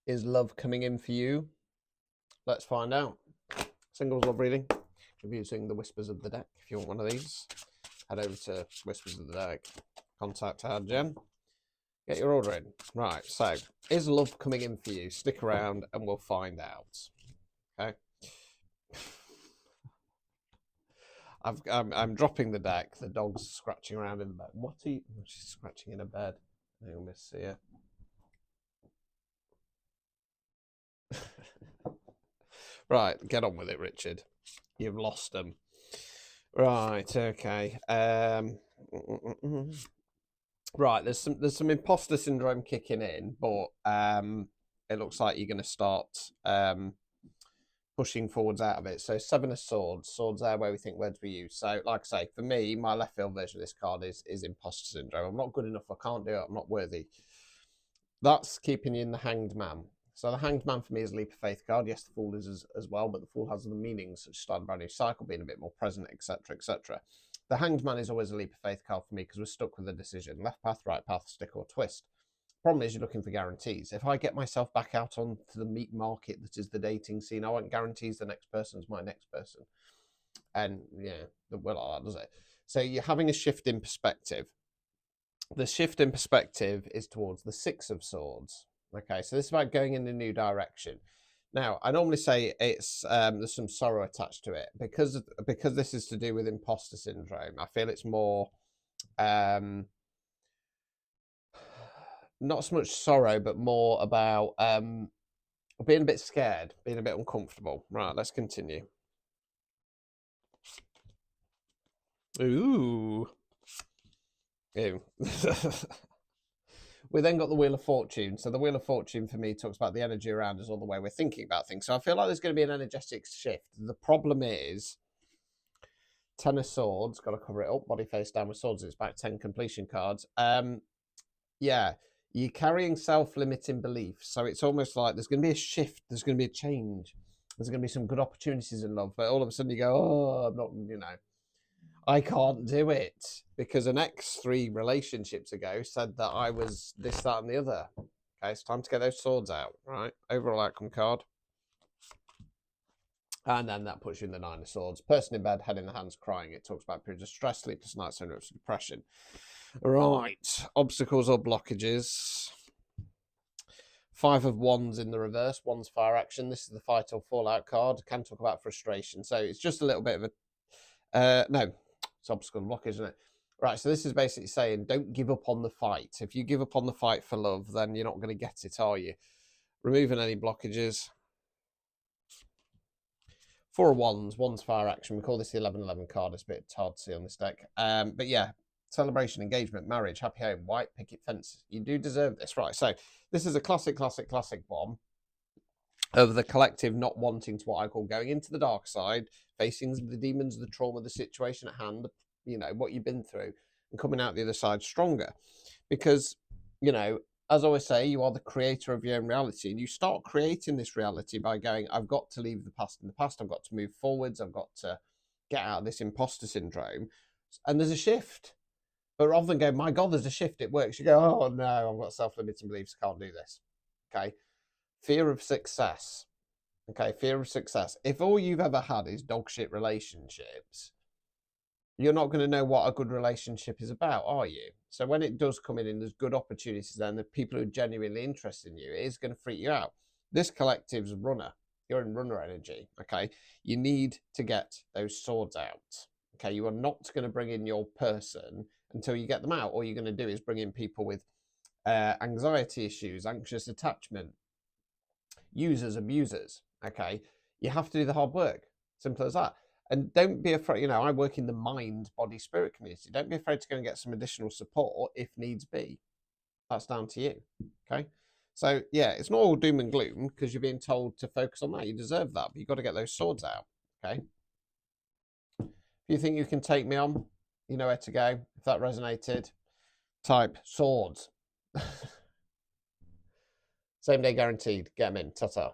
Is love coming in for you? Let's find out. Singles love reading. Using the Whispers of the Deck. If you want one of these, head over to Whispers of the Deck. Contact our Jen. Get your order in. Right, so is love coming in for you? Stick around and we'll find out. Okay. I'm dropping the deck. The dog's scratching around in the bed. What are you? Oh, she's scratching in a bed. I'll miss her. Right, get on with it, Richard. You've lost them. Right, okay. Right, there's some imposter syndrome kicking in, but it looks like you're going to start pushing forwards out of it. So 7 of Swords there where we think words we use. So like I say, for me, my left field version of this card is imposter syndrome. I'm not good enough. I can't do it. I'm not worthy. That's keeping you in the Hanged Man. So the Hanged Man for me is a leap of faith card. Yes, the Fool is as well, but the Fool has other meanings, such as starting a brand new cycle, being a bit more present, etc., etc. The Hanged Man is always a leap of faith card for me because we're stuck with a decision. Left path, right path, stick or twist. Problem is you're looking for guarantees. If I get myself back out onto the meat market that is the dating scene, I want guarantees the next person's my next person. And yeah, well, like that, does it? So you're having a shift in perspective. The shift in perspective is towards the 6 of Swords. Okay, so this is about going in a new direction. Now, I normally say it's there's some sorrow attached to it because this is to do with imposter syndrome. I feel it's more not so much sorrow, but more about being a bit scared, being a bit uncomfortable. Right, let's continue. Ooh. Ew. We then got the Wheel of Fortune. So the Wheel of Fortune for me talks about the energy around us or the way we're thinking about things. So I feel like there's going to be an energetic shift. The problem is 10 of Swords, got to cover it up, body face down with swords. It's back 10 completion cards. Yeah, you're carrying self-limiting beliefs. So it's almost like there's going to be a shift. There's going to be a change. There's going to be some good opportunities in love. But all of a sudden you go, oh, I'm not, I can't do it because an ex 3 relationships ago said that I was this, that, and the other. Okay, it's time to get those swords out, right? Overall outcome card. And then that puts you in the 9 of Swords. Person in bed, head in the hands, crying. It talks about periods of stress, sleepless nights, syndrome, depression. Right, obstacles or blockages. 5 of Wands in the reverse. Wands fire action. This is the fight or fallout card. Can talk about frustration. So it's just a little bit of a no. It's obstacle and blockage, isn't it? Right, so this is basically saying don't give up on the fight. If you give up on the fight for love, then you're not going to get it, are you? Removing any blockages. 4 of Wands, Wands fire action. We call this the 11-11 card. It's a bit hard to see on this deck. But yeah, celebration, engagement, marriage, happy home, white picket fence. You do deserve this, right? So this is a classic bomb of the collective not wanting to what I call going into the dark side, facing the demons, the trauma, the situation at hand, what you've been through, and coming out the other side stronger. Because, as I always say, you are the creator of your own reality, and you start creating this reality by going, I've got to leave the past in the past, I've got to move forwards, I've got to get out of this imposter syndrome, and there's a shift. But rather than go, my God, there's a shift, it works, you go, oh no, I've got self-limiting beliefs, I can't do this. Okay. Fear of success. Okay, fear of success. If all you've ever had is dog shit relationships, you're not going to know what a good relationship is about, are you? So when it does come in and there's good opportunities, then the people who are genuinely interested in you, it is going to freak you out. This collective's runner. You're in runner energy, okay? You need to get those swords out, okay? You are not going to bring in your person until you get them out. All you're going to do is bring in people with anxiety issues, anxious attachment, users, abusers, okay? You have to do the hard work. Simple as that. And don't be afraid, I work in the mind, body, spirit community. Don't be afraid to go and get some additional support if needs be. That's down to you, okay? So, yeah, it's not all doom and gloom because you're being told to focus on that. You deserve that, but you've got to get those swords out, okay? If you think you can take me on, you know where to go. If that resonated, type swords. Same day guaranteed. Get them in. Ta-ta.